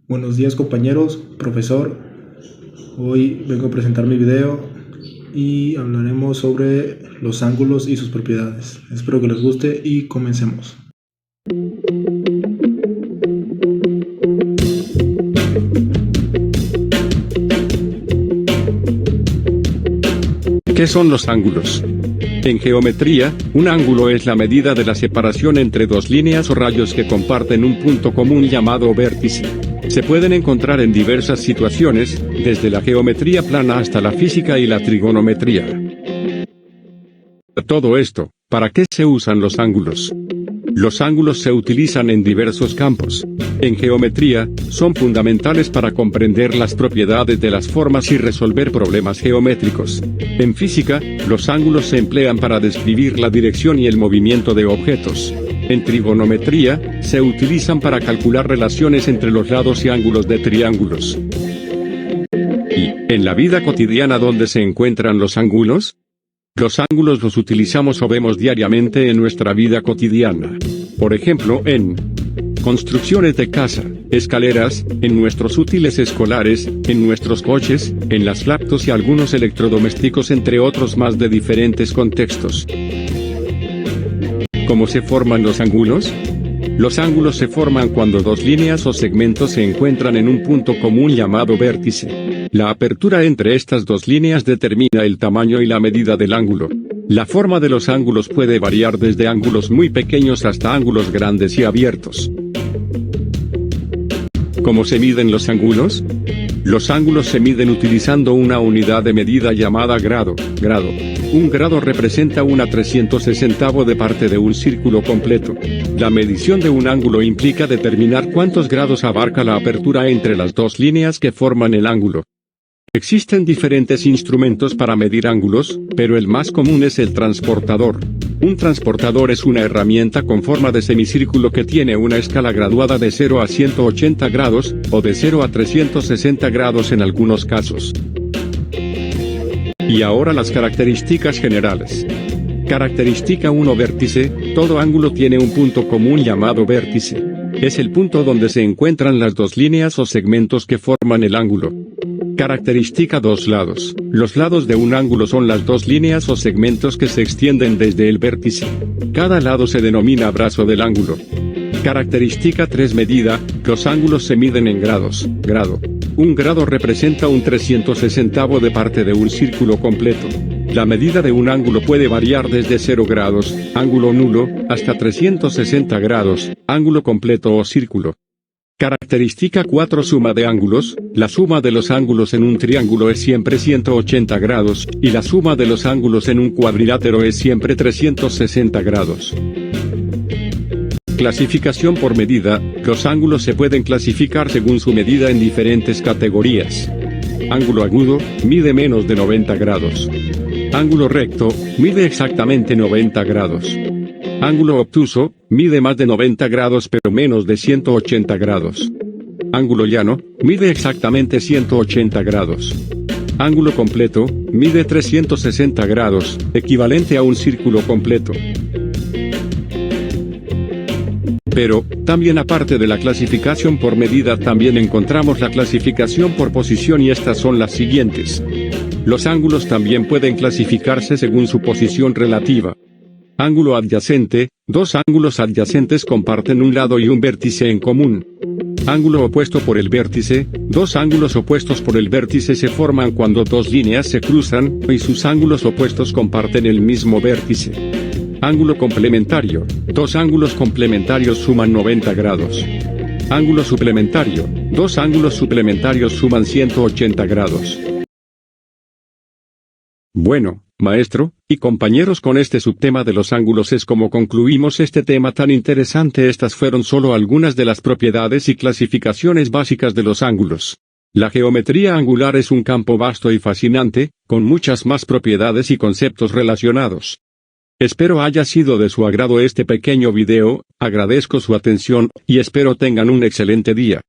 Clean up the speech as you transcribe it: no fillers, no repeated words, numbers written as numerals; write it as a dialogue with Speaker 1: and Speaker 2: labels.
Speaker 1: Buenos días compañeros, profesor. Hoy vengo a presentar mi video y hablaremos sobre los ángulos y sus propiedades. Espero que les guste y comencemos.
Speaker 2: ¿Qué son los ángulos? En geometría, un ángulo es la medida de la separación entre dos líneas o rayos que comparten un punto común llamado vértice. Se pueden encontrar en diversas situaciones, desde la geometría plana hasta la física y la trigonometría. Todo esto, ¿para qué se usan los ángulos? Los ángulos se utilizan en diversos campos. En geometría, son fundamentales para comprender las propiedades de las formas y resolver problemas geométricos. En física, los ángulos se emplean para describir la dirección y el movimiento de objetos. En trigonometría, se utilizan para calcular relaciones entre los lados y ángulos de triángulos. ¿Y en la vida cotidiana dónde se encuentran los ángulos? Los ángulos los utilizamos o vemos diariamente en nuestra vida cotidiana. Por ejemplo, en construcciones de casa, escaleras, en nuestros útiles escolares, en nuestros coches, en las laptops y algunos electrodomésticos, entre otros más de diferentes contextos. ¿Cómo se forman los ángulos? Los ángulos se forman cuando dos líneas o segmentos se encuentran en un punto común llamado vértice. La apertura entre estas dos líneas determina el tamaño y la medida del ángulo. La forma de los ángulos puede variar desde ángulos muy pequeños hasta ángulos grandes y abiertos. ¿Cómo se miden los ángulos? Los ángulos se miden utilizando una unidad de medida llamada grado. Un grado representa una 360avo de parte de un círculo completo. La medición de un ángulo implica determinar cuántos grados abarca la apertura entre las dos líneas que forman el ángulo. Existen diferentes instrumentos para medir ángulos, pero el más común es el transportador. Un transportador es una herramienta con forma de semicírculo que tiene una escala graduada de 0 a 180 grados, o de 0 a 360 grados en algunos casos. Y ahora las características generales. Característica 1. Vértice. Todo ángulo tiene un punto común llamado vértice. Es el punto donde se encuentran las dos líneas o segmentos que forman el ángulo. Característica 2. Lados. Los lados de un ángulo son las dos líneas o segmentos que se extienden desde el vértice. Cada lado se denomina brazo del ángulo. Característica 3. Medida. Los ángulos se miden en grados. Grado. Un grado representa un 360avo de parte de un círculo completo. La medida de un ángulo puede variar desde 0 grados, ángulo nulo, hasta 360 grados, ángulo completo o círculo. Característica 4. Suma de ángulos. La suma de los ángulos en un triángulo es siempre 180 grados, y la suma de los ángulos en un cuadrilátero es siempre 360 grados. Clasificación por medida. Los ángulos se pueden clasificar según su medida en diferentes categorías. Ángulo agudo, mide menos de 90 grados. Ángulo recto, mide exactamente 90 grados. Ángulo obtuso, mide más de 90 grados pero menos de 180 grados. Ángulo llano, mide exactamente 180 grados. Ángulo completo, mide 360 grados, equivalente a un círculo completo. Pero, también aparte de la clasificación por medida también encontramos la clasificación por posición y estas son las siguientes. Los ángulos también pueden clasificarse según su posición relativa. Ángulo adyacente. Dos ángulos adyacentes comparten un lado y un vértice en común. Ángulo opuesto por el vértice. Dos ángulos opuestos por el vértice se forman cuando dos líneas se cruzan, y sus ángulos opuestos comparten el mismo vértice. Ángulo complementario. Dos ángulos complementarios suman 90 grados. Ángulo suplementario. Dos ángulos suplementarios suman 180 grados. Bueno, maestro, y compañeros, con este subtema de los ángulos es como concluimos este tema tan interesante. Estas fueron solo algunas de las propiedades y clasificaciones básicas de los ángulos. La geometría angular es un campo vasto y fascinante, con muchas más propiedades y conceptos relacionados. Espero haya sido de su agrado este pequeño video, agradezco su atención, y espero tengan un excelente día.